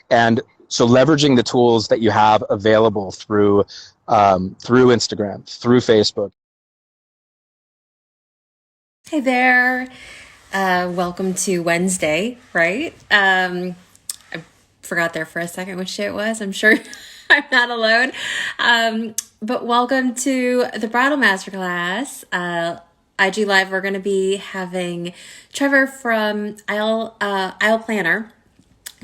And so leveraging the tools that you have available through Instagram, through Facebook. Hey there. Welcome to Wednesday, right? I forgot there for a second which day it was. I'm sure I'm not alone. But welcome to the Bridal Masterclass. IG Live, we're going to be having Trevor from Aisleplanner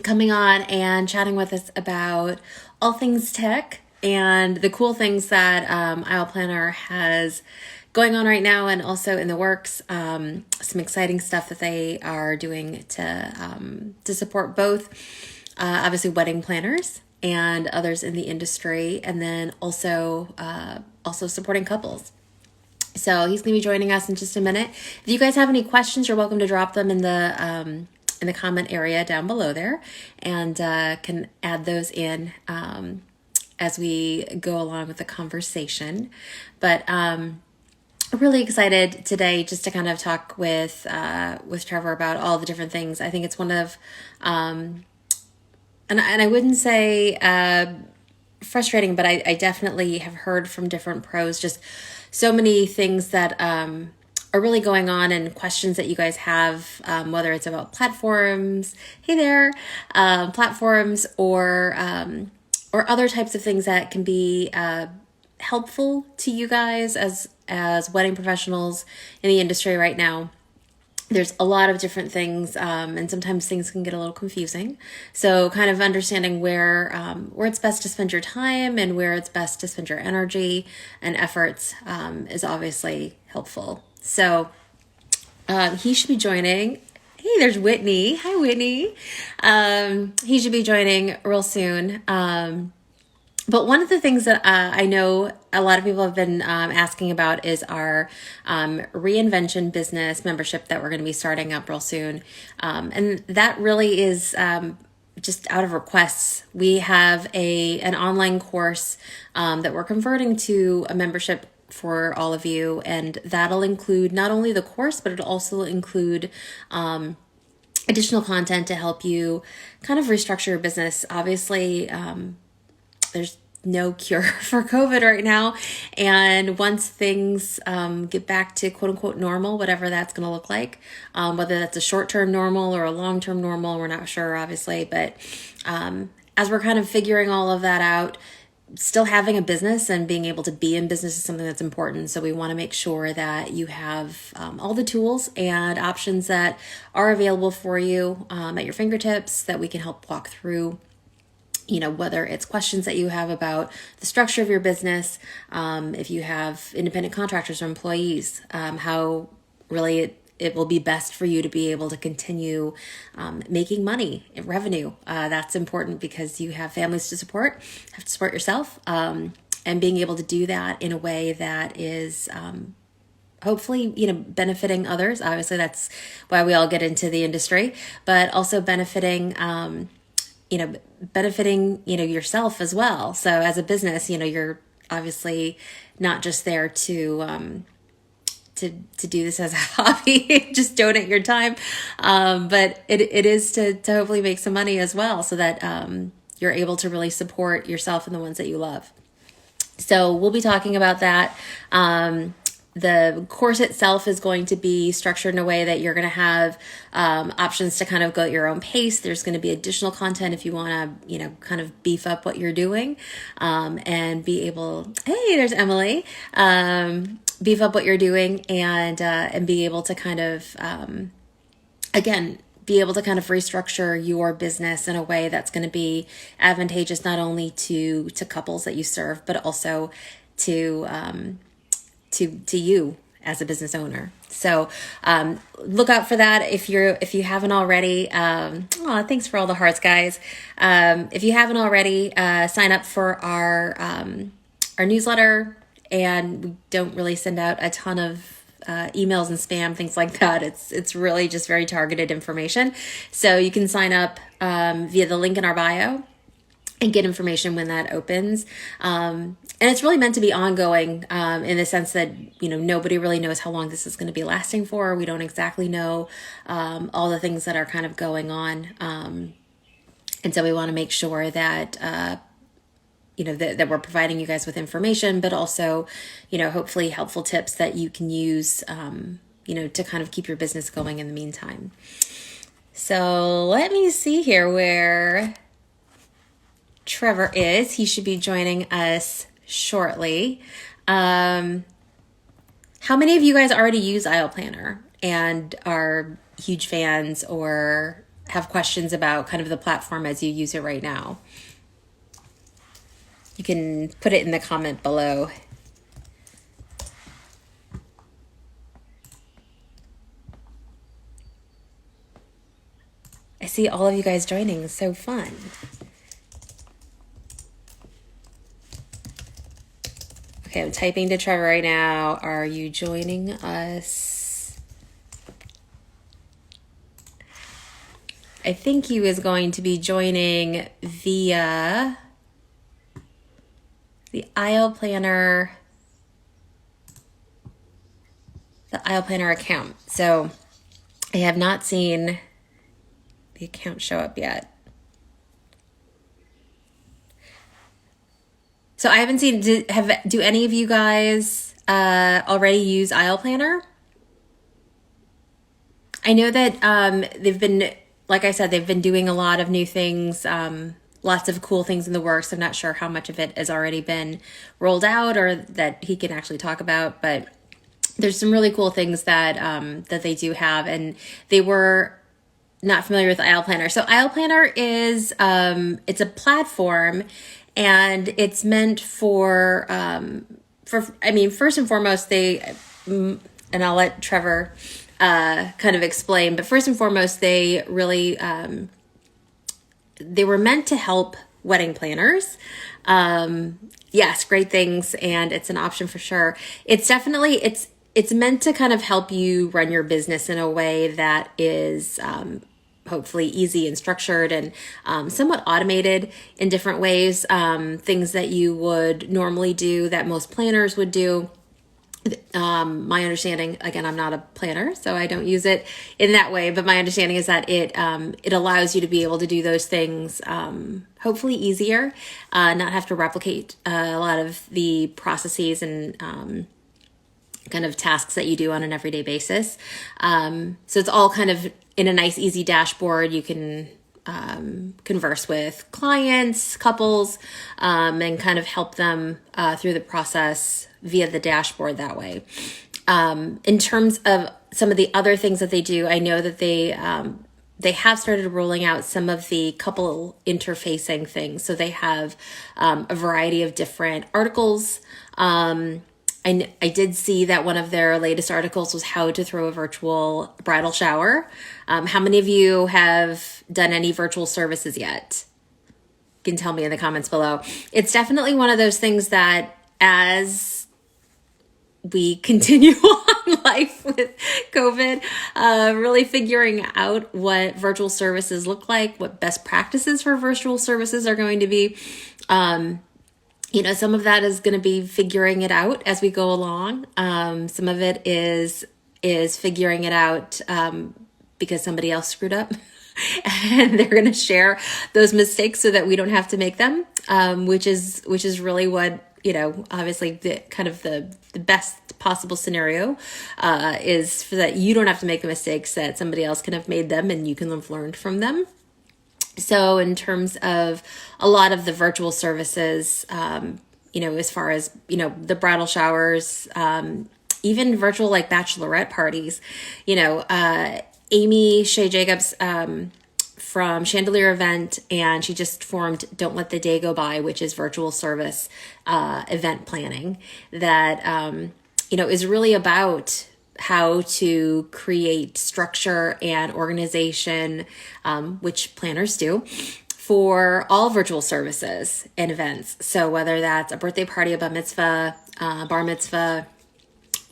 coming on and chatting with us about all things tech and the cool things that Aisleplanner has going on right now and also in the works. Some exciting stuff that they are doing to support both, obviously, wedding planners and others in the industry, and then also supporting couples. So he's going to be joining us in just a minute. If you guys have any questions, you're welcome to drop them in the comment area down below there, and can add those in as we go along with the conversation. But really excited today just to kind of talk with Trevor about all the different things. I think it's one of and I wouldn't say frustrating, but I definitely have heard from different pros just so many things that are really going on and questions that you guys have, whether it's about platforms, hey there, platforms, or other types of things that can be helpful to you guys as wedding professionals in the industry right now. There's a lot of different things, and sometimes things can get a little confusing. So kind of understanding where it's best to spend your time and where it's best to spend your energy and efforts is obviously helpful. So he should be joining. Hey, there's Whitney. Hi, Whitney. He should be joining real soon. But one of the things that I know a lot of people have been asking about is our reinvention business membership that we're going to be starting up real soon. And that really is just out of requests. We have an online course that we're converting to a membership for all of you. And that'll include not only the course, but it'll also include additional content to help you kind of restructure your business. Obviously, there's no cure for COVID right now. And once things get back to quote unquote normal, whatever that's going to look like, whether that's a short-term normal or a long-term normal, we're not sure, obviously. But as we're kind of figuring all of that out, still having a business and being able to be in business is something that's important. So we want to make sure that you have all the tools and options that are available for you at your fingertips that we can help walk through. Whether it's questions that you have about the structure of your business, if you have independent contractors or employees, how really it will be best for you to be able to continue making money and revenue. That's important because you have families to support, have to support yourself, and being able to do that in a way that is hopefully, benefiting others. Obviously, that's why we all get into the industry, but also benefiting yourself as well. So as a business, you're obviously not just there to do this as a hobby, just donate your time. But it is to hopefully make some money as well so that you're able to really support yourself and the ones that you love. So we'll be talking about that. The course itself is going to be structured in a way that you're going to have options to kind of go at your own pace. There's going to be additional content if you want to, kind of beef up what you're doing and be able, hey, there's Emily, beef up what you're doing and be able to kind of, again, be able to kind of restructure your business in a way that's going to be advantageous not only to couples that you serve, but also to you as a business owner. So look out for that if you haven't already. Thanks for all the hearts, guys. If you haven't already, sign up for our newsletter. And we don't really send out a ton of emails and spam, things like that. It's really just very targeted information. So you can sign up via the link in our bio and get information when that opens. And it's really meant to be ongoing in the sense that, nobody really knows how long this is going to be lasting for. We don't exactly know all the things that are kind of going on And so we want to make sure that, that we're providing you guys with information, but also, hopefully helpful tips that you can use, to kind of keep your business going in the meantime. So let me see here where Trevor is. He should be joining us shortly. How many of you guys already use Aisleplanner and are huge fans or have questions about kind of the platform as you use it right now? You can put it in the comment below. I see all of you guys joining. It's so fun. Okay, I'm typing to Trevor right now. Are you joining us? I think he was going to be joining via the Aisleplanner account. So I have not seen the account show up yet. So I haven't seen, do any of you guys already use Aisleplanner? I know that they've been, like I said, they've been doing a lot of new things, lots of cool things in the works. I'm not sure how much of it has already been rolled out or that he can actually talk about, but there's some really cool things that that they do have, and they were not familiar with Aisleplanner. So Aisleplanner is it's a platform, and it's meant for first and foremost, and I'll let Trevor kind of explain, but first and foremost, they really they were meant to help wedding planners. Yes, great things, and it's an option for sure. It's definitely, it's meant to kind of help you run your business in a way that is hopefully easy and structured and somewhat automated in different ways. Things that you would normally do that most planners would do. My understanding, again, I'm not a planner, so I don't use it in that way, but my understanding is that it allows you to be able to do those things hopefully easier, not have to replicate a lot of the processes and kind of tasks that you do on an everyday basis. So it's all kind of in a nice, easy dashboard. You can converse with clients, couples, and kind of help them through the process via the dashboard that way. In terms of some of the other things that they do, I know that they have started rolling out some of the couple interfacing things. So they have a variety of different articles. I did see that one of their latest articles was how to throw a virtual bridal shower. How many of you have done any virtual services yet? You can tell me in the comments below. It's definitely one of those things that as we continue on life with COVID, really figuring out what virtual services look like, what best practices for virtual services are going to be. Some of that is going to be figuring it out as we go along. Some of it is figuring it out because somebody else screwed up and they're going to share those mistakes so that we don't have to make them, which is really what, obviously the kind of the best possible scenario is for that you don't have to make the mistakes that somebody else can have made them and you can have learned from them. So in terms of a lot of the virtual services, as far as, the bridal showers, even virtual like bachelorette parties, Amy Shea Jacobs from Chandelier Event, and she just formed Don't Let the Day Go By, which is virtual service event planning that, is really about how to create structure and organization, which planners do, for all virtual services and events. So whether that's a birthday party, a bar mitzvah,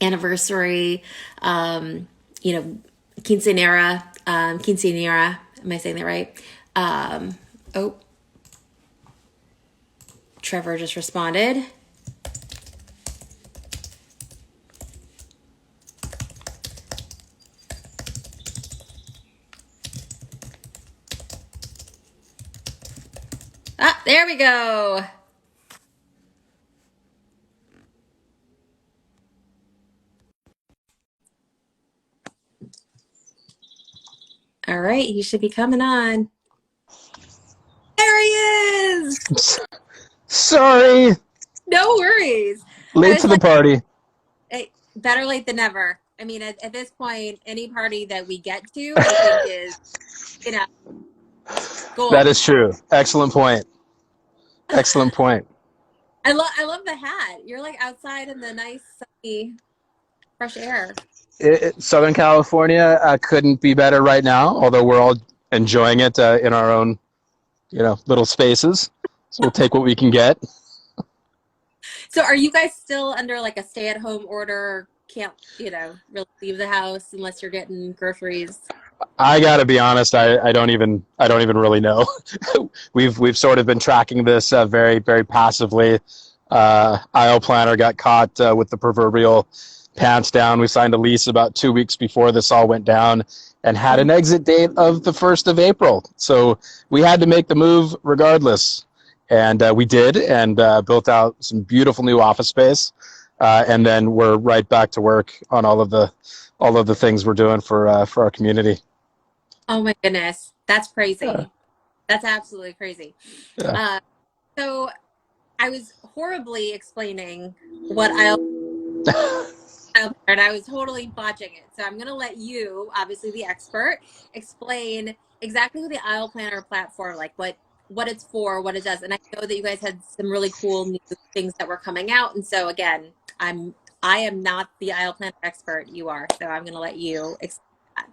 anniversary, quinceanera, am I saying that right? Trevor just responded. Ah, there we go. All right, he should be coming on. There he is. Sorry, No worries. I late was to the like, party. hey, better late than never. I mean, at this point, any party that we get to, I think is, you know, That gold. is true. Excellent point. Excellent point. I love the hat. You're like outside in the nice sunny fresh air. Southern California couldn't be better right now, although we're all enjoying it in our own, little spaces. So we'll take what we can get. So are you guys still under like a stay-at-home order? Can't, really leave the house unless you're getting groceries? I got to be honest. I don't even really know. We've sort of been tracking this very very passively. Aisleplanner got caught with the proverbial pants down. We signed a lease about 2 weeks before this all went down, and had an exit date of the 1st of April. So we had to make the move regardless, and we did, and built out some beautiful new office space, and then we're right back to work on all of the things we're doing for our community. Oh my goodness, that's Yeah. crazy. That's absolutely crazy. Yeah. Uh, so I was horribly explaining what I'll and I was totally botching it. So I'm going to let you, obviously the expert, explain exactly what the Aisle Planner platform, like what it's for, what it does. And I know that you guys had some really cool new things that were coming out. And so again, I am not the Aisle Planner expert. You are. So I'm going to let you explain that.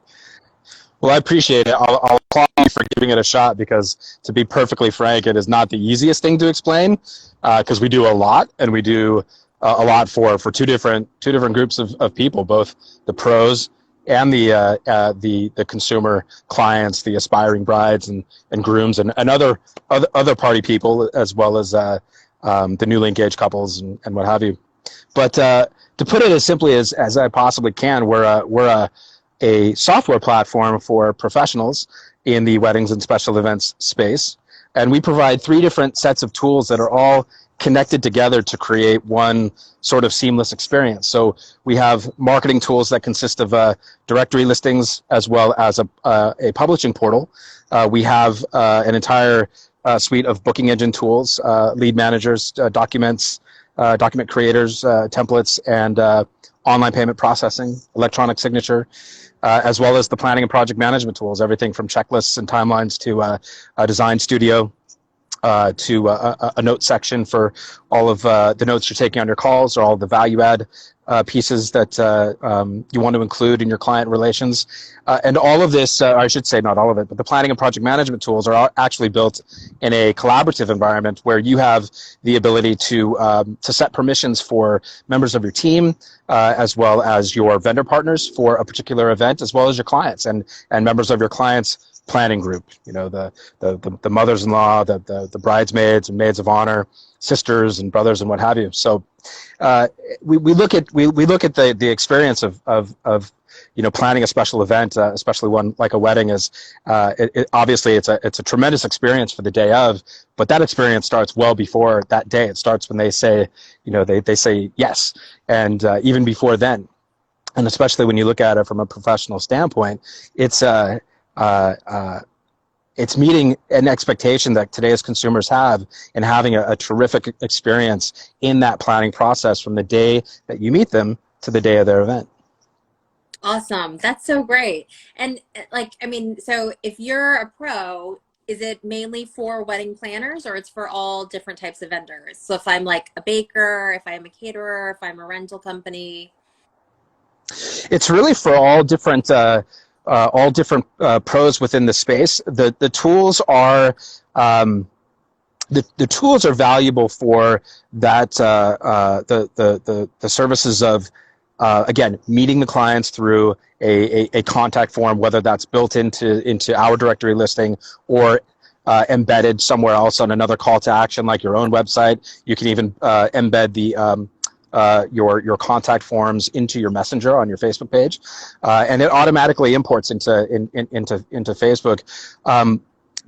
Well, I appreciate it. I'll applaud you for giving it a shot, because, to be perfectly frank, it is not the easiest thing to explain, because we do a lot, and we do a lot for two different groups of people, both the pros and the consumer clients, the aspiring brides and grooms, and other party people, as well as the newly engaged couples and what have you. But to put it as simply as I possibly can, we're a software platform for professionals in the weddings and special events space. And we provide three different sets of tools that are all connected together to create one sort of seamless experience. So we have marketing tools that consist of directory listings, as well as a publishing portal. We have an entire suite of booking engine tools, lead managers, documents, document creators, templates, and online payment processing, electronic signature, as well as the planning and project management tools, everything from checklists and timelines to a design studio, to a note section for all of the notes you're taking on your calls, or all the value add pieces that you want to include in your client relations. And all of this, I should say not all of it, but the planning and project management tools are actually built in a collaborative environment, where you have the ability to set permissions for members of your team, as well as your vendor partners for a particular event, as well as your clients and members of your clients' planning group. The mothers-in-law, the bridesmaids and maids of honor, sisters and brothers and what have you. So we look at the experience of planning a special event, especially one like a wedding, is obviously it's a tremendous experience for the day of, but that experience starts well before that day. It starts when they say they say yes, and even before then. And especially when you look at it from a professional standpoint, it's it's meeting an expectation that today's consumers have, and having a terrific experience in that planning process from the day that you meet them to the day of their event. Awesome. That's so great. And like, I mean, so if you're a pro, is it mainly for wedding planners, or it's for all different types of vendors? So if I'm like a baker, if I'm a caterer, if I'm a rental company. It's really for all different pros within the space. The tools are the tools are valuable for that the services of again, meeting the clients through a contact form, whether that's built into our directory listing, or embedded somewhere else on another call to action, like your own website. You can even embed your contact forms into your messenger on your Facebook page, and it automatically imports into Facebook.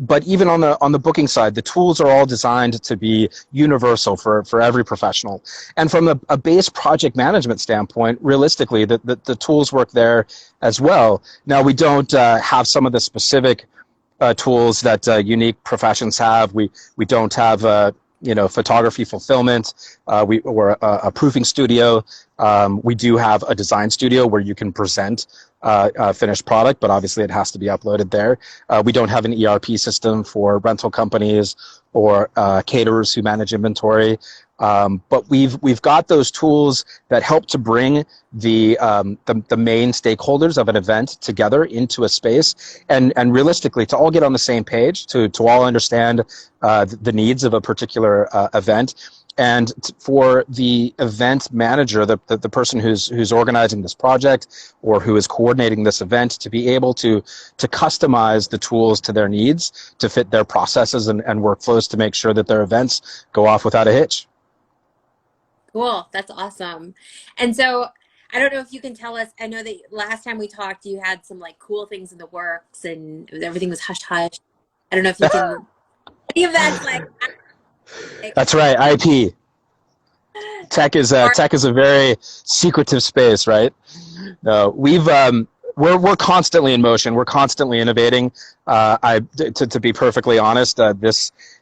But even on the booking side, the tools are all designed to be universal for every professional. And from a base project management standpoint, realistically, the tools work there as well. Now, we don't have some of the specific tools that unique professions have. We don't have photography fulfillment. We're a proofing studio. We do have a design studio where you can present a finished product, but obviously it has to be uploaded there. We don't have an ERP system for rental companies or caterers who manage inventory. But we've got those tools that help to bring the main stakeholders of an event together into a space, and realistically to all get on the same page, to all understand the needs of a particular event. And for the event manager, the person who's organizing this project or who is coordinating this event, to be able to customize the tools to their needs, to fit their processes and workflows, to make sure that their events go off without a hitch. Cool. That's awesome. And so I don't know if you can tell us, I know that last time we talked, you had some like cool things in the works and everything was hush hush. I don't know if you can, any of that's like. That's right. IP. Tech is a very secretive space, right? We're constantly in motion. We're constantly innovating. To be perfectly honest,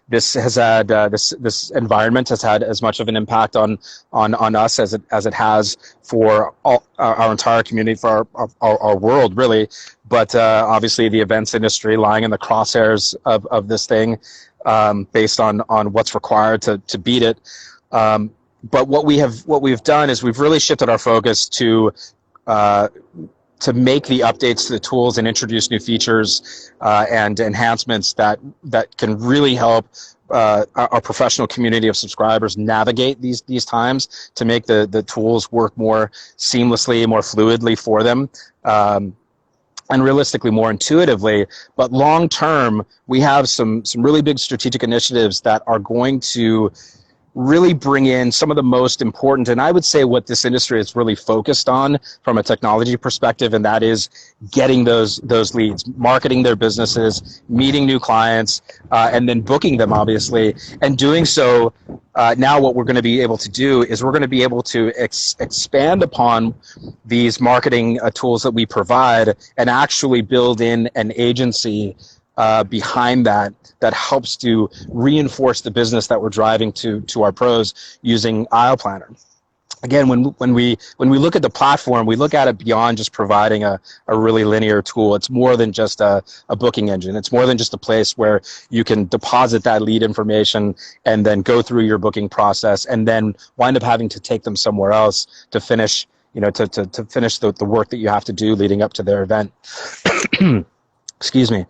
this has had this environment has had as much of an impact on us as it has for our entire community, for our world, really. But obviously, the events industry lying in the crosshairs of this thing, based on what's required to beat it. But what we've done is we've really shifted our focus to make the updates to the tools and introduce new features and enhancements that can really help our professional community of subscribers navigate these times, to make the tools work more seamlessly, more fluidly for them. And realistically more intuitively. But long term, we have some really big strategic initiatives that are going to really bring in some of the most important, and I would say what this industry is really focused on from a technology perspective, and that is getting those leads, marketing their businesses, meeting new clients, and then booking them, obviously. And doing so, now what we're going to be able to do is we're going to be able to expand upon these marketing tools that we provide and actually build in an agency behind that helps to reinforce the business that we're driving to our pros using Aisleplanner. Again, when we look at the platform, we look at it beyond just providing a really linear tool. It's more than just a booking engine. It's more than just a place where you can deposit that lead information and then go through your booking process and then wind up having to take them somewhere else to finish, to finish the work that you have to do leading up to their event. Excuse me.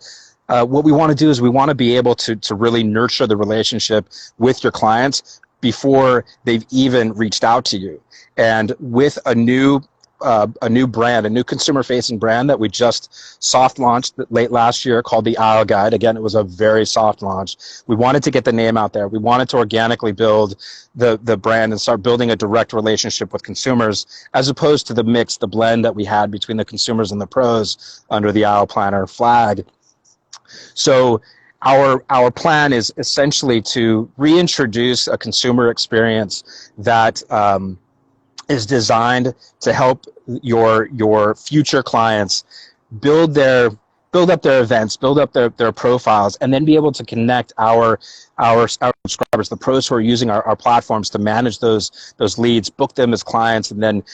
What we want to do is we want to be able to really nurture the relationship with your clients before they've even reached out to you. And with a new brand, a new consumer-facing brand that we just soft launched late last year called the Aisle Guide. Again, it was a very soft launch. We wanted to get the name out there. We wanted to organically build the brand and start building a direct relationship with consumers, as opposed to the blend that we had between the consumers and the pros under the Aisleplanner flag. So our plan is essentially to reintroduce a consumer experience that is designed to help your future clients build up their events, build up their profiles, and then be able to connect our subscribers, the pros who are using our platforms to manage those leads, book them as clients, and then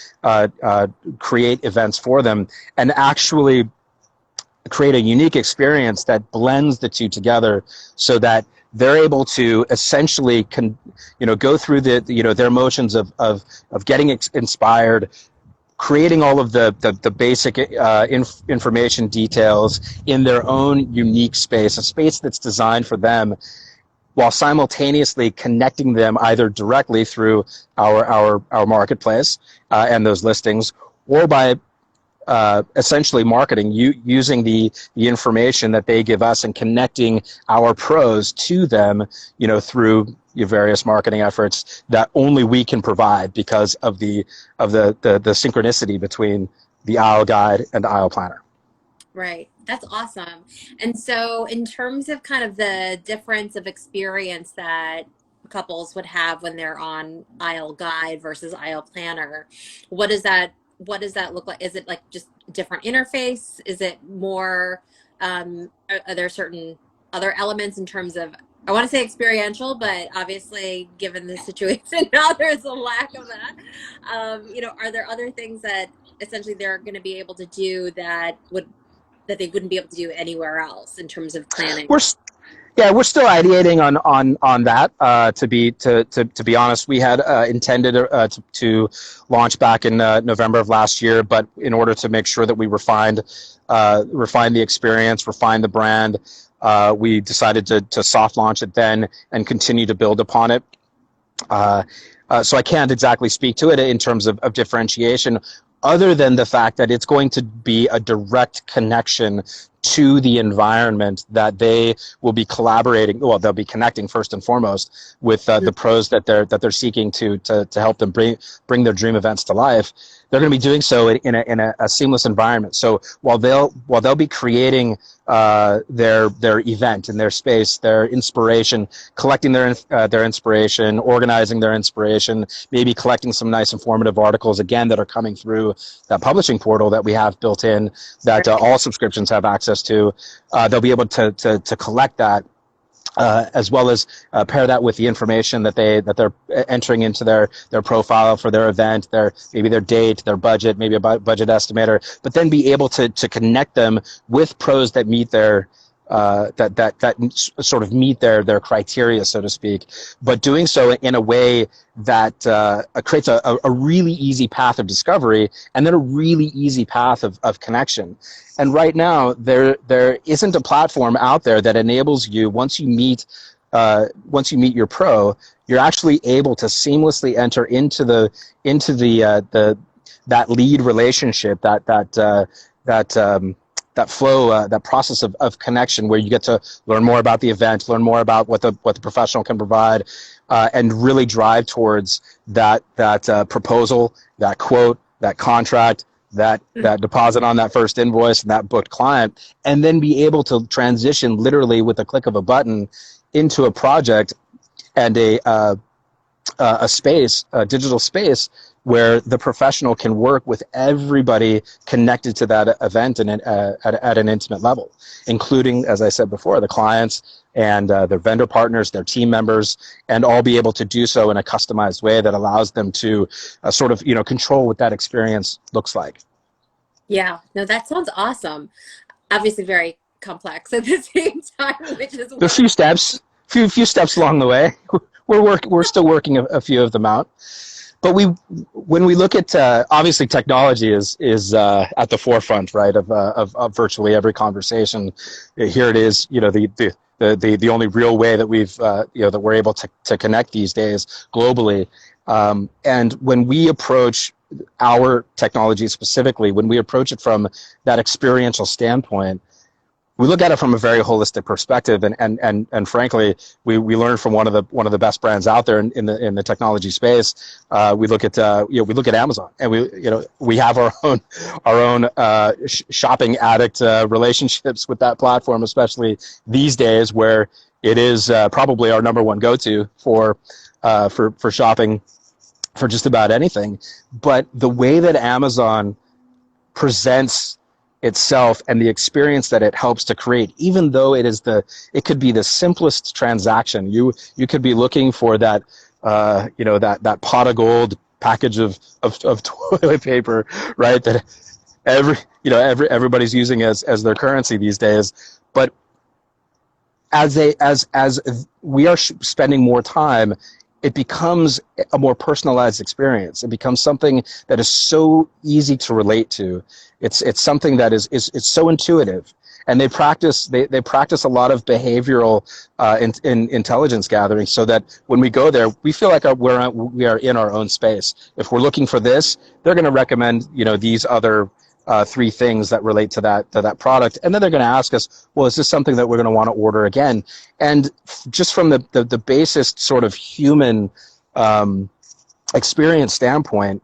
create events for them, and actually create a unique experience that blends the two together, so that they're able to essentially go through their motions of getting inspired, creating all of the basic information details in their own unique space, a space that's designed for them, while simultaneously connecting them either directly through our marketplace and those listings, or by essentially marketing, using the information that they give us and connecting our pros to them, through your various marketing efforts that only we can provide because of the synchronicity between the Aisle Guide and Aisleplanner. Right. That's awesome. And so, in terms of kind of the difference of experience that couples would have when they're on Aisle Guide versus Aisle Planner, what does that look like? Is it like just different interface? Is it more are there certain other elements in terms of, I want to say experiential, but obviously given the situation now there's a lack of that. Are there other things that essentially they're going to be able to do that they wouldn't be able to do anywhere else in terms of planning? We're Yeah, we're still ideating on that. To be honest, we had intended to launch back in November of last year, but in order to make sure that we refine the experience, refine the brand, we decided to soft launch it then and continue to build upon it. So I can't exactly speak to it in terms of differentiation, other than the fact that it's going to be a direct connection to the environment that they will be collaborating. Well, they'll be connecting first and foremost with the pros that they're seeking to help them bring their dream events to life. They're going to be doing so in a seamless environment. So while they'll be creating their event in their space, their inspiration, collecting their inspiration, organizing their inspiration, maybe collecting some nice informative articles again that are coming through that publishing portal that we have built in that all subscriptions have access to. They'll be able to collect that. As well as pair that with the information that they're entering into their profile for their event, maybe their date, their budget, maybe a budget estimator, but then be able to connect them with pros that meet their that sort of meet their criteria, so to speak, but doing so in a way that creates a really easy path of discovery and then a really easy path of connection. And right now, there isn't a platform out there that enables you, once you meet your pro, you're actually able to seamlessly enter into that lead relationship, that flow, that process of connection, where you get to learn more about the event, learn more about what the professional can provide, and really drive towards that proposal, that quote, that contract, that deposit on that first invoice, and that booked client, and then be able to transition literally with a click of a button into a project and a space, a digital space, where the professional can work with everybody connected to that event and at an intimate level, including, as I said before, the clients and their vendor partners, their team members, and all be able to do so in a customized way that allows them to sort of control what that experience looks like. Yeah, no, that sounds awesome. Obviously very complex at the same time, which is There are few steps along the way. We're still working a few of them out. But when we look at obviously technology is at the forefront, right, of virtually every conversation. Here it is, the only real way that that we're able to connect these days globally. And when we approach our technology specifically, when we approach it from that experiential standpoint, we look at it from a very holistic perspective, and frankly, we learn from one of the best brands out there in the technology space. We look at Amazon, and we have our own shopping addict relationships with that platform, especially these days, where it is probably our number one go-to for shopping for just about anything. But the way that Amazon presents itself and the experience that it helps to create, even though it could be the simplest transaction. You could be looking for that that pot of gold package of toilet paper, right? That everybody's using as their currency these days. But as we are spending more time, it becomes a more personalized experience. It becomes something that is so easy to relate to. It's something that is so intuitive, and they practice a lot of behavioral in intelligence gathering, so that when we go there, we feel like we are in our own space. If we're looking for this, they're going to recommend these other three things that relate to that product, and then they're going to ask us, well, is this something that we're going to want to order again? And just from the basest sort of human experience standpoint,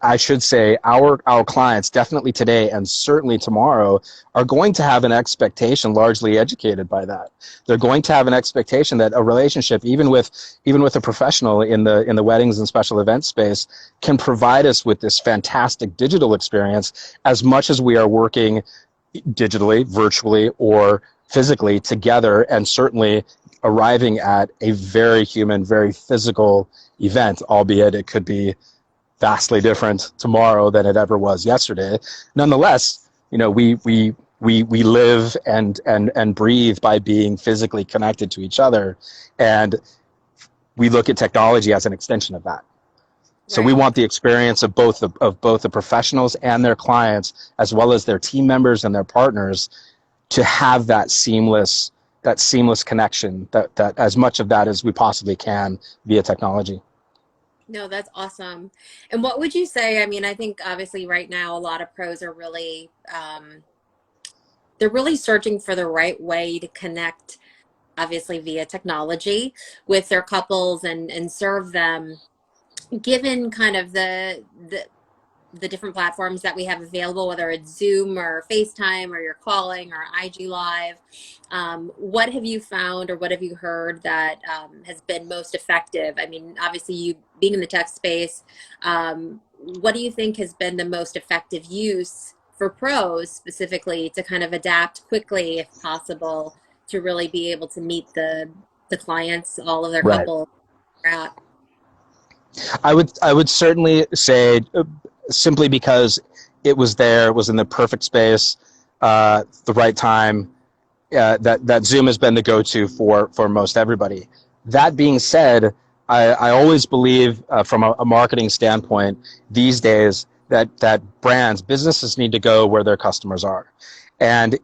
I should say, our clients definitely today and certainly tomorrow are going to have an expectation, largely educated by that. They're going to have an expectation that a relationship, even with a professional in the weddings and special event space, can provide us with this fantastic digital experience as much as we are working digitally, virtually, or physically together, and certainly arriving at a very human, very physical event, albeit it could be vastly different tomorrow than it ever was yesterday. Nonetheless, we live and breathe by being physically connected to each other, and we look at technology as an extension of that. So we want the experience of both the professionals and their clients, as well as their team members and their partners, to have that seamless connection, that as much of that as we possibly can via technology. No, that's awesome. And what would you say? I mean, I think obviously right now a lot of pros are really they're really searching for the right way to connect, obviously via technology, with their couples and serve them, given kind of the different platforms that we have available, whether it's Zoom or FaceTime or you're calling or IG Live. What have you found or what have you heard that has been most effective? I mean, obviously you being in the tech space, what do you think has been the most effective use for pros specifically to kind of adapt quickly, if possible, to really be able to meet the clients, all of their Right. couples? I would certainly say, simply because it was in the perfect space, the right time, that Zoom has been the go-to for most everybody. That being said, I always believe, from a marketing standpoint these days, that businesses need to go where their customers are. And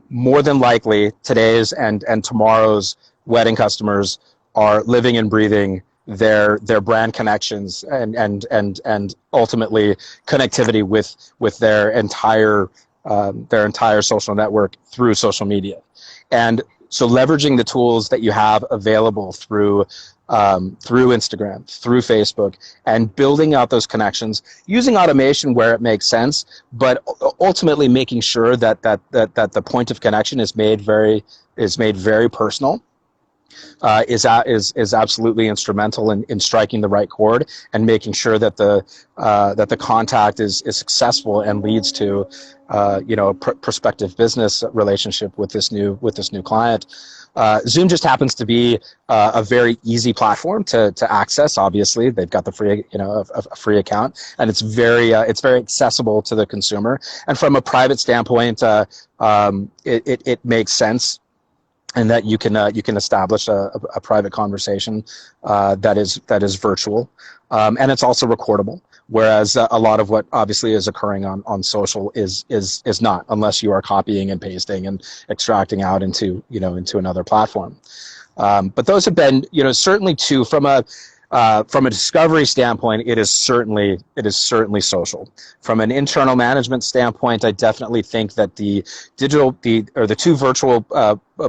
more than likely, today's and tomorrow's wedding customers are living and breathing their brand connections and ultimately connectivity with their entire social network through social media. And so leveraging the tools that you have available through Instagram, through Facebook, and building out those connections, using automation where it makes sense, but ultimately making sure that the point of connection is made very personal, is absolutely instrumental in striking the right chord and making sure that the contact is successful and leads to a prospective business relationship with this new client. Zoom just happens to be a very easy platform to access. Obviously, they've got the free, a free account, and it's very accessible to the consumer. And from a private standpoint, it makes sense, and that you can establish a private conversation that is virtual, and it's also recordable. Whereas a lot of what obviously is occurring on social is not, unless you are copying and pasting and extracting out into another platform. But those have been, certainly too, from a discovery standpoint, it is certainly social. From an internal management standpoint, I definitely think that the two virtual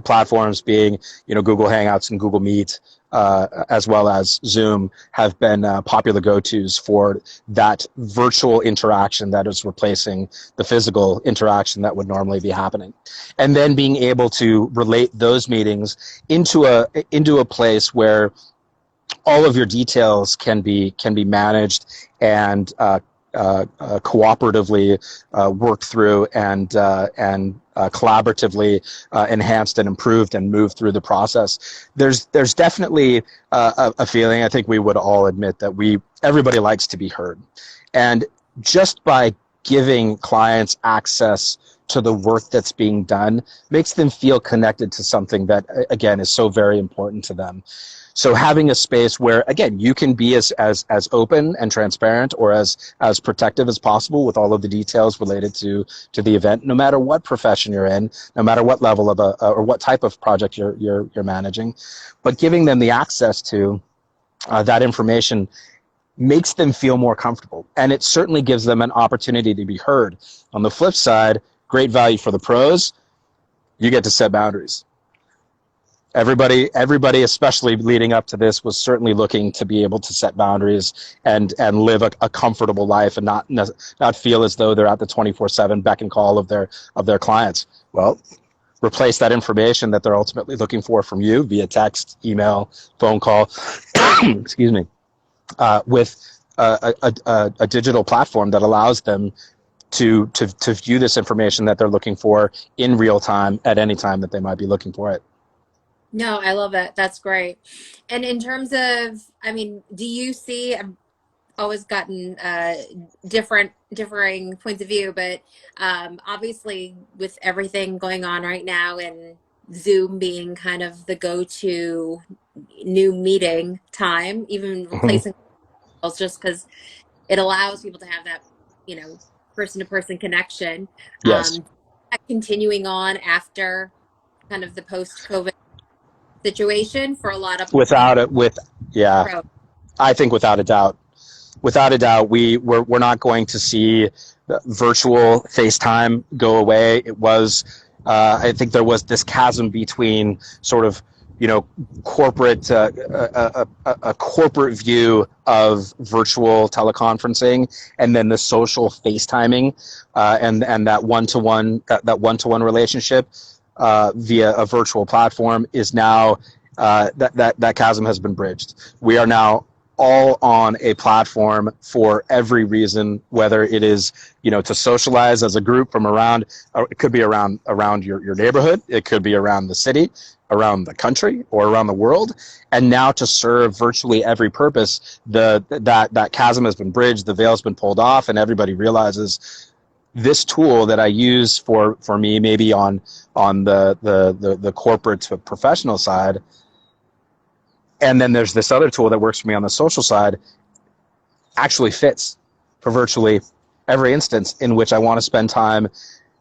platforms, being Google Hangouts and Google Meet, as well as Zoom, have been popular go-tos for that virtual interaction that is replacing the physical interaction that would normally be happening. And then being able to relate those meetings into a place where all of your details can be managed and cooperatively worked through and collaboratively enhanced and improved and moved through the process. There's definitely a feeling, I think we would all admit, that everybody likes to be heard. And just by giving clients access to the work that's being done makes them feel connected to something that, again, is so very important to them. So having a space where, again, you can be as open and transparent, or as protective as possible with all of the details related to the event, no matter what profession you're in, no matter what level of or what type of project you're managing, but giving them the access to that information makes them feel more comfortable, and it certainly gives them an opportunity to be heard. On the flip side, great value for the pros, you get to set boundaries. Everybody, especially leading up to this, was certainly looking to be able to set boundaries and live a comfortable life and not feel as though they're at the 24/7 beck and call of their clients. Well, replace that information that they're ultimately looking for from you via text, email, phone call, excuse me, with a digital platform that allows them to view this information that they're looking for in real time at any time that they might be looking for it. No, I love it. That's great. And in terms of, I mean, do you see, I've always gotten differing points of view, but obviously with everything going on right now and Zoom being kind of the go-to new meeting time, even Mhm. replacing calls just because it allows people to have that, person-to-person connection. Yes. Continuing on after kind of the post-COVID situation for a lot of Without it, yeah, pros. I think without a doubt, we're not going to see virtual FaceTime go away. It was, I think there was this chasm between sort of, corporate, a corporate view of virtual teleconferencing, and then the social FaceTiming, and that one-to-one relationship via a virtual platform is now, that chasm has been bridged. We are now all on a platform for every reason, whether it is, to socialize as a group from around, it could be around your neighborhood, it could be around the city, around the country, or around the world, and now to serve virtually every purpose. That chasm has been bridged, the veil's been pulled off, and everybody realizes this tool that I use for me, maybe on the corporate to professional side, and then there's this other tool that works for me on the social side, actually fits for virtually every instance in which I want to spend time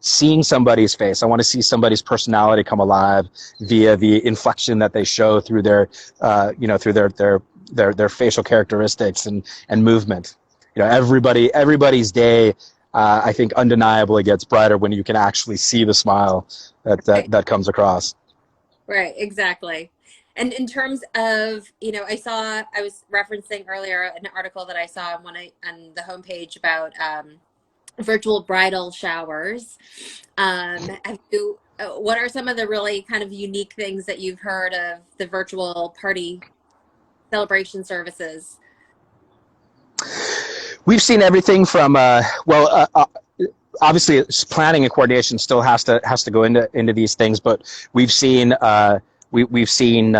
seeing somebody's face. I want to see somebody's personality come alive via the inflection that they show through through their facial characteristics and movement. Everybody's day, I think, undeniably gets brighter when you can actually see the smile Right, that comes across. right, exactly. And in terms of, I was referencing earlier an article that I saw on the homepage about virtual bridal showers. What are some of the really kind of unique things that you've heard of the virtual party celebration services? We've seen everything from obviously planning and coordination still has to go into these things, but we've seen we've seen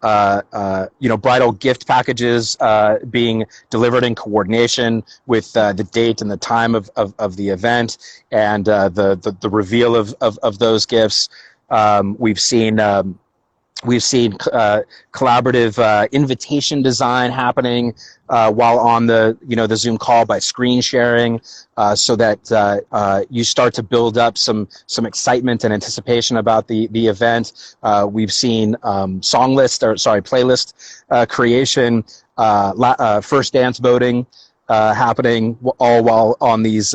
bridal gift packages being delivered in coordination with the date and the time of the event, and the reveal of those gifts. We've seen collaborative invitation design happening while on the Zoom call by screen sharing, so that you start to build up some excitement and anticipation about the event. We've seen playlist creation, first dance voting happening, all while on these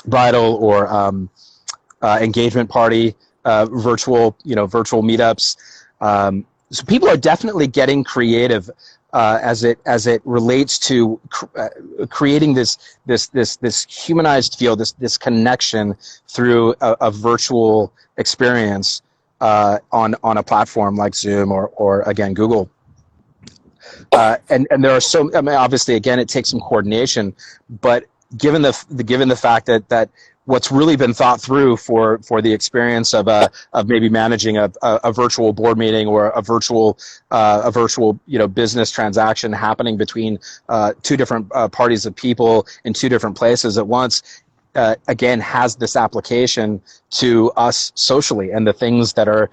bridal or engagement party virtual meetups. So people are definitely getting creative as it relates to creating this humanized feel, this connection through a virtual experience on a platform like Zoom or again Google. And there are I mean, obviously, again, it takes some coordination, but given the fact that what's really been thought through for the experience of maybe managing a virtual board meeting or a virtual business transaction happening between two different parties of people in two different places at once, again, has this application to us socially and the things that are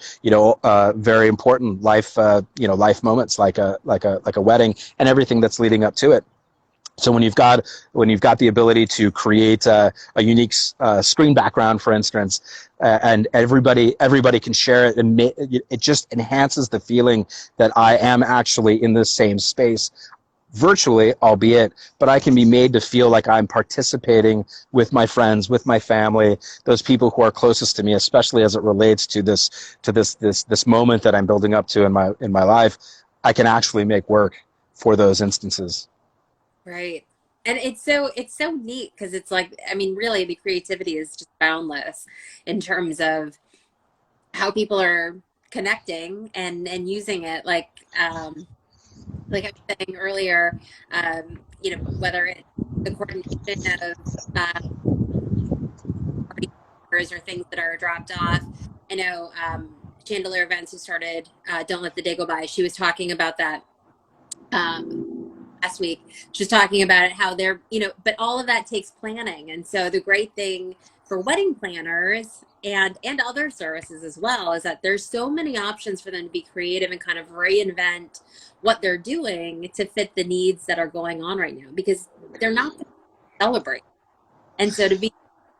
very important life moments like a wedding and everything that's leading up to it. So when you've got the ability to create a unique screen background, for instance, and everybody can share it, and it just enhances the feeling that I am actually in the same space virtually, albeit, but I can be made to feel like I'm participating with my friends, with my family, those people who are closest to me, especially as it relates to this moment that I'm building up to in my life. I can actually make work for those instances. Right. And it's so neat because it's like, I mean, really the creativity is just boundless in terms of how people are connecting and using it. Like I was saying earlier, whether it's the coordination of party favors or things that are dropped off. I know Chandelier Events, who started Don't Let the Day Go By, she was talking about that last week. She was talking about it, how they're, but all of that takes planning. And so the great thing for wedding planners and other services as well is that there's so many options for them to be creative and kind of reinvent what they're doing to fit the needs that are going on right now, because they're not going to celebrate. And so to be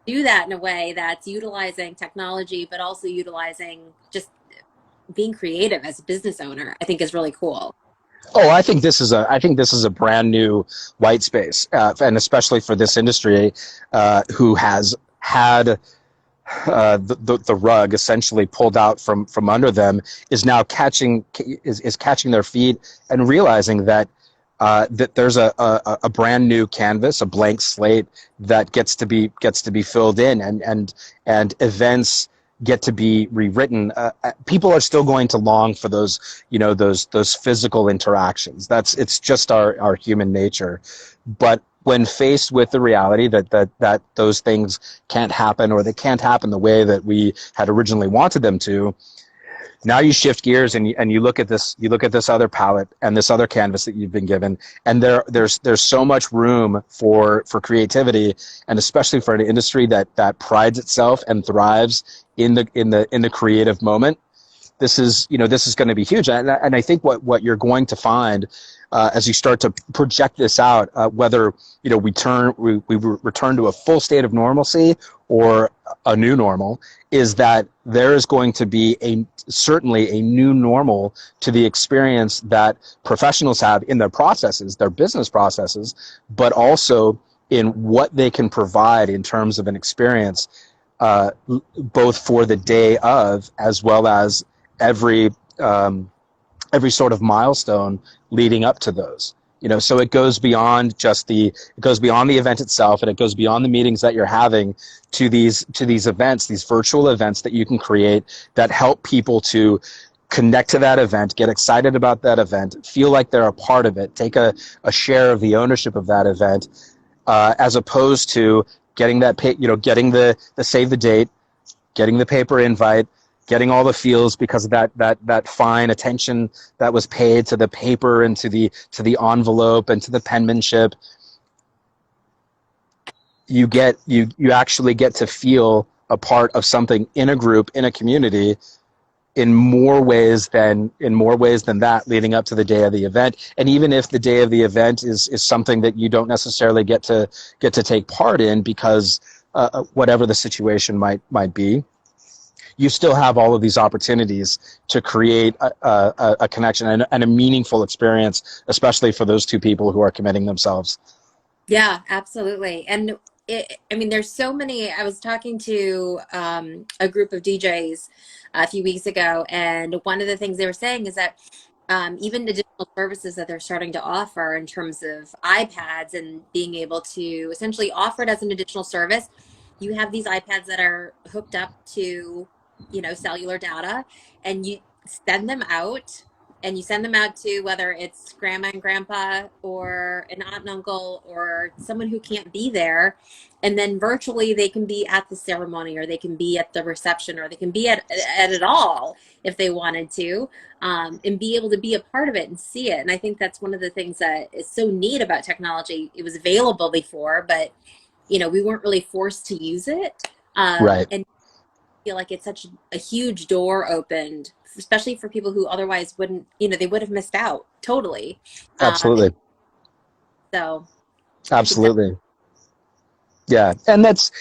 do that in a way that's utilizing technology, but also utilizing just being creative as a business owner, I think is really cool. Oh, I think this is a brand new white space, and especially for this industry, who has had the rug essentially pulled out from under them, is now catching their feet and realizing that there's a brand new canvas, a blank slate that gets to be filled in, and events get to be rewritten. People are still going to long for those, those physical interactions. It's just our human nature. But when faced with the reality that those things can't happen, or they can't happen the way that we had originally wanted them to, now you shift gears and you look at this other palette and this other canvas that you've been given, and there's so much room for creativity, and especially for an industry that prides itself and thrives in the creative moment. This is going to be huge, and I think what you're going to find as you start to project this out, whether we return to a full state of normalcy or a new normal, is that there is going to be certainly a new normal to the experience that professionals have in their processes, their business processes, but also in what they can provide in terms of an experience, both for the day of, as well as every sort of milestone leading up to those. So it goes beyond it goes beyond the event itself, and it goes beyond the meetings that you're having to these events, these virtual events that you can create that help people to connect to that event, get excited about that event, feel like they're a part of it, take a share of the ownership of that event, as opposed to getting getting the save the date, getting the paper invite, getting all the feels because of that fine attention that was paid to the paper and to the envelope and to the penmanship. You actually get to feel a part of something in a group, in a community, in more ways than that leading up to the day of the event. And even if the day of the event is something that you don't necessarily get to take part in because whatever the situation might be, you still have all of these opportunities to create a connection and a meaningful experience, especially for those two people who are committing themselves. Yeah, absolutely. And I mean, there's so many. I was talking to a group of DJs a few weeks ago, and one of the things they were saying is that even additional services that they're starting to offer in terms of iPads and being able to essentially offer it as an additional service. You have these iPads that are hooked up to, cellular data, and you send them out to whether it's grandma and grandpa or an aunt and uncle or someone who can't be there, and then virtually they can be at the ceremony, or they can be at the reception, or they can be at it all if they wanted to, and be able to be a part of it and see it. And I think that's one of the things that is so neat about technology. It was available before, but we weren't really forced to use it, Right. and I feel like it's such a huge door opened, especially for people who otherwise wouldn't, they would have missed out totally. And Absolutely. so I think that, Absolutely. Yeah. And that's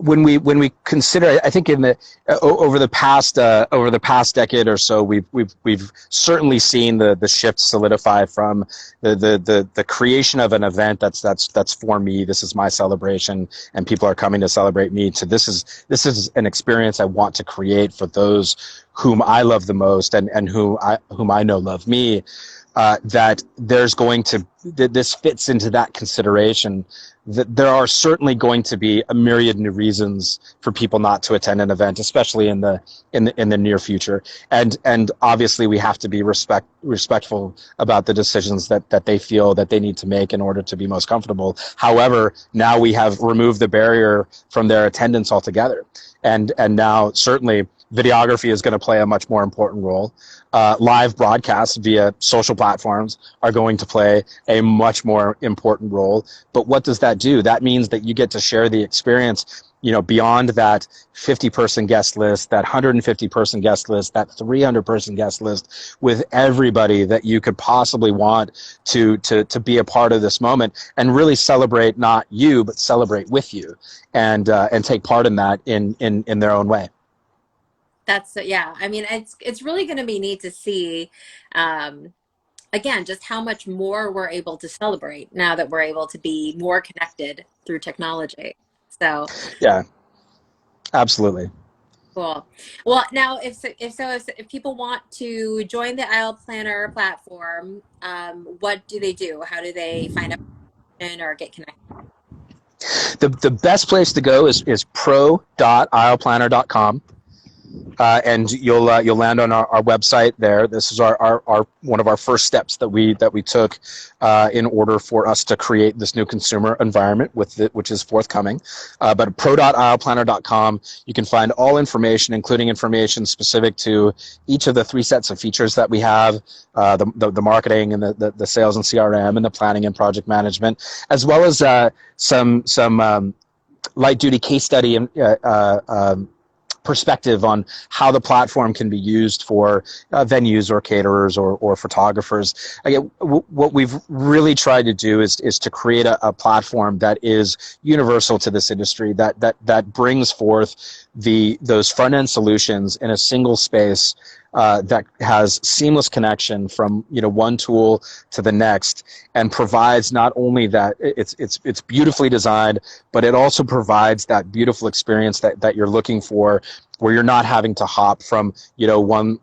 when we consider, I think in the over the past decade or so, we've certainly seen the shift solidify from the creation of an event that's for me. This is my celebration, and people are coming to celebrate me. To this is an experience I want to create for those whom I love the most, and whom I know love me. That there's going to this fits into that consideration. That there are certainly going to be a myriad new reasons for people not to attend an event, especially in the near future. And obviously we have to be respectful about the decisions that they feel that they need to make in order to be most comfortable. However, now we have removed the barrier from their attendance altogether. And now certainly videography is going to play a much more important role. Live broadcasts via social platforms are going to play a much more important role. But what does that do? That means that you get to share the experience, beyond that 50-person guest list, that 150-person guest list, that 300-person guest list, with everybody that you could possibly want to be a part of this moment, and really celebrate not you, but celebrate with you, and take part in that in their own way. Yeah. I mean, it's really going to be neat to see, again, just how much more we're able to celebrate now that we're able to be more connected through technology. So Yeah, absolutely. cool. Well, now if people want to join the Aisleplanner platform, what do they do? How do they find out or get connected? The best place to go is pro.aisleplanner.com. And you'll land on our website there. This is our one of our first steps that we took in order for us to create this new consumer environment which is forthcoming. But pro.aisleplanner.com, you can find all information, including information specific to each of the 3 sets of features that we have: the marketing and the sales and CRM, and the planning and project management, as well as some light duty case study and perspective on how the platform can be used for venues or caterers or photographers. Again, what we've really tried to do is to create a platform that is universal to this industry, that brings forth those front end solutions in a single space, that has seamless connection from one tool to the next, and provides not only that it's beautifully designed, but it also provides that beautiful experience that you're looking for, where you're not having to hop from one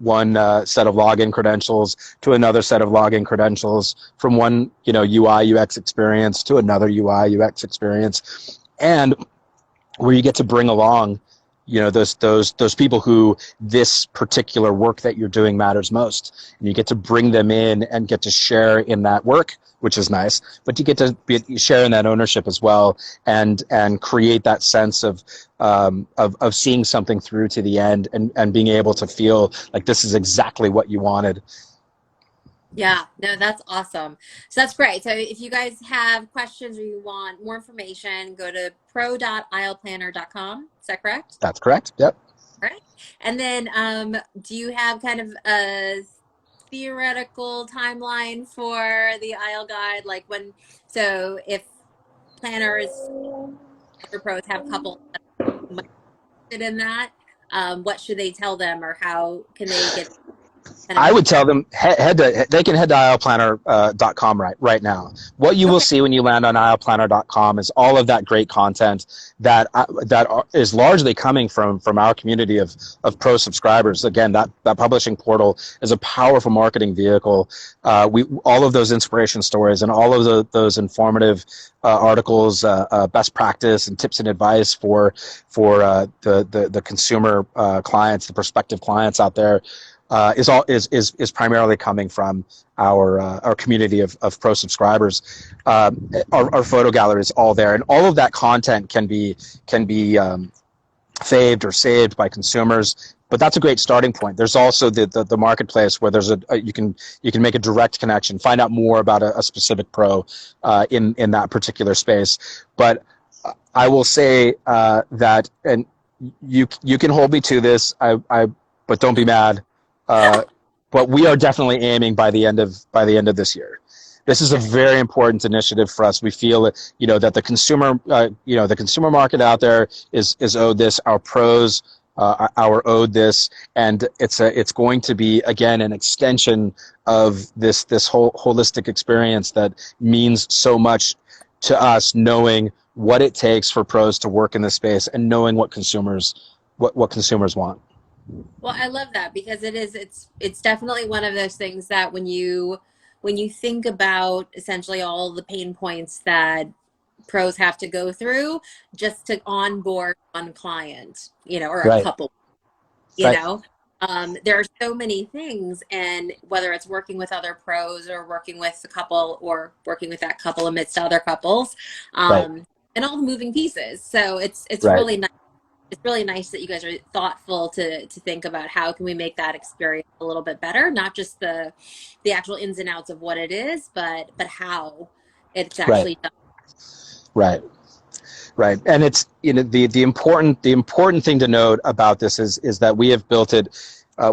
set of login credentials to another set of login credentials, from one UI UX experience to another UI UX experience, and where you get to bring along those people who this particular work that you're doing matters most, and you get to bring them in and get to share in that work, which is nice, but you get to share in that ownership as well, and create that sense of seeing something through to the end, and being able to feel like this is exactly what you wanted. Yeah, no, that's awesome. So that's great. So if you guys have questions or you want more information, go to pro.aisleplanner.com. Is that correct? That's correct. Yep. All right. And then do you have kind of a theoretical timeline for the aisle guide? Like so if planners or pros have couples that might be interested in that, what should they tell them, or how can they get I would tell them they can head to aisleplanner.com right now. What you will see when you land on aisleplanner.com is all of that great content that is largely coming from our community of pro subscribers. Again, that publishing portal is a powerful marketing vehicle. All of those inspiration stories and all of those informative articles, best practice and tips and advice for the consumer clients, the prospective clients out there, is primarily coming from our community of pro subscribers. Our photo gallery is all there, and all of that content can be faved or saved by consumers. But that's a great starting point. There's also the marketplace where there's you can make a direct connection, find out more about a specific pro in that particular space. But I will say that, and you can hold me to this. But don't be mad. But we are definitely aiming by the end of this year This is a very important initiative for us. We feel that, that the consumer, the consumer market out there is owed this. Our pros are owed this, and it's going to be, again, an extension of this whole holistic experience that means so much to us, knowing what it takes for pros to work in this space and knowing what consumers want. Well, I love that because it's definitely one of those things that when you think about essentially all the pain points that pros have to go through just to onboard one client, or a Right. couple, you Right. know. There are so many things, and whether it's working with other pros or working with a couple or working with that couple amidst other couples, Right. and all the moving pieces. So it's Right. really nice. It's really nice that you guys are thoughtful to think about how can we make that experience a little bit better, not just the actual ins and outs of what it is, but how it's Right. actually done. Right. Right. And it's, the important thing to note about this is that we have built it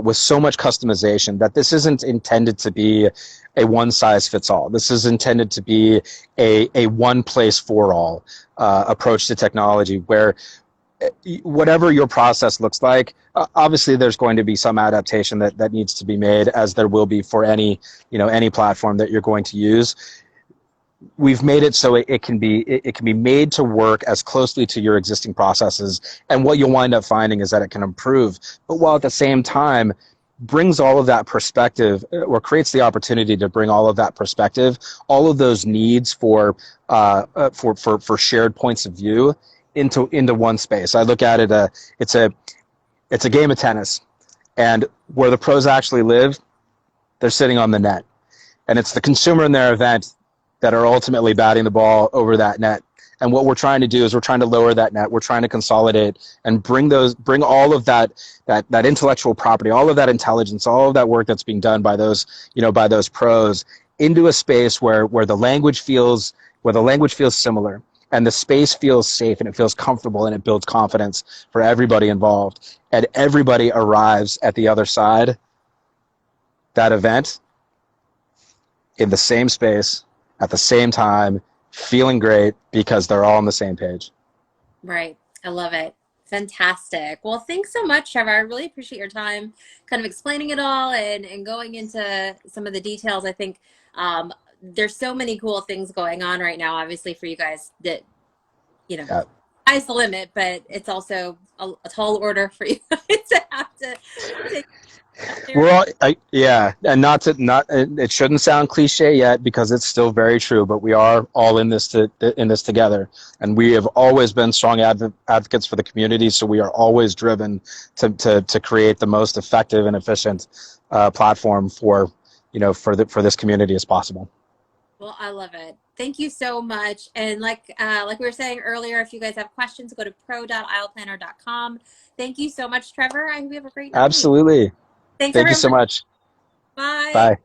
with so much customization that this isn't intended to be a one size fits all. This is intended to be a one place for all approach to technology, where whatever your process looks like, obviously there's going to be some adaptation that needs to be made, as there will be for any platform that you're going to use. We've made it so it can be made to work as closely to your existing processes, and what you'll wind up finding is that it can improve, but while at the same time brings all of that perspective, or creates the opportunity to bring all of that perspective, all of those needs for shared points of view into one space. I look at it, it's a game of tennis, and where the pros actually live, they're sitting on the net, and it's the consumer in their event that are ultimately batting the ball over that net. And what we're trying to do is we're trying to lower that net. We're trying to consolidate and bring all of that intellectual property, all of that intelligence, all of that work that's being done by those pros into a space where the language feels similar, and the space feels safe, and it feels comfortable, and it builds confidence for everybody involved. And everybody arrives at the other side, that event, in the same space, at the same time, feeling great because they're all on the same page. Right. I love it. Fantastic. Well, thanks so much, Trevor. I really appreciate your time kind of explaining it all and going into some of the details. I think there's so many cool things going on right now, obviously, for you guys that, Yeah. sky's the limit, but it's also a tall order for you guys to have to take there. We're all, yeah, and it shouldn't sound cliche yet, because it's still very true, but we are all in this together, and we have always been strong advocates for the community. So we are always driven to create the most effective and efficient platform for this community as possible. Well, I love it. Thank you so much. And like we were saying earlier, if you guys have questions, go to pro.aisleplanner.com. Thank you so much, Trevor. I hope you have a great night. Absolutely. Thanks, Thank you so everyone. much. Bye. Bye.